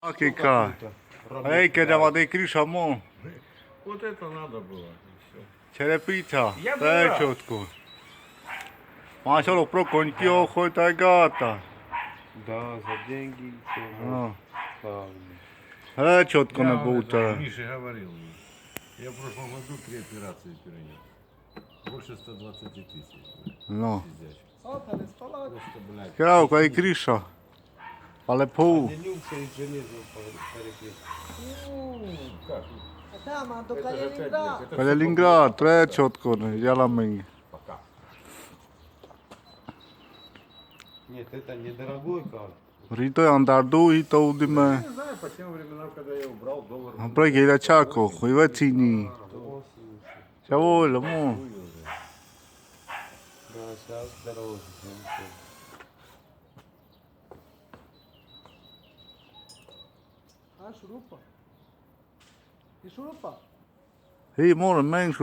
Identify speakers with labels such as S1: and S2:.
S1: Акика. Эй, когда воды крыша, мо.
S2: Вот это надо было. Всё.
S1: Черепица.
S2: Я бы
S1: Дай
S2: рад.
S1: четко. Машалло, про коньки хоть гата.
S3: Да, за деньги все
S1: А.
S3: правильно.
S1: Четко
S2: Я
S1: не
S2: вам
S1: будет.
S2: это Мише говорил. Я в прошлом году 3 операции перенес. Больше 120 тысяч.
S1: Ну.
S2: Пиздячий.
S4: Просто,
S2: Просто, блядь.
S1: Крау, кай крыша. Але пол.
S3: Не люкса и железо перекрыть.
S2: Ну, как?
S4: Там, а до
S2: Это же 5 лет.
S4: Калининграда.
S2: Это
S1: Калининград,
S2: всё
S1: тре
S2: пока.
S1: четко. Я мені.
S2: Пока.
S3: Нет, это недорогой кар.
S1: Рито андарду, и то удиме.
S2: Не знаю, по тем временам, когда я убрал доллар.
S1: Апре гейда чако, хуйве ціні.
S3: 80.
S1: Чаволо, мо.
S2: Хуй его знает.
S3: Да, сейчас дороже. 70.
S4: А, шурупа. І шурупа.
S1: Hei, more mengs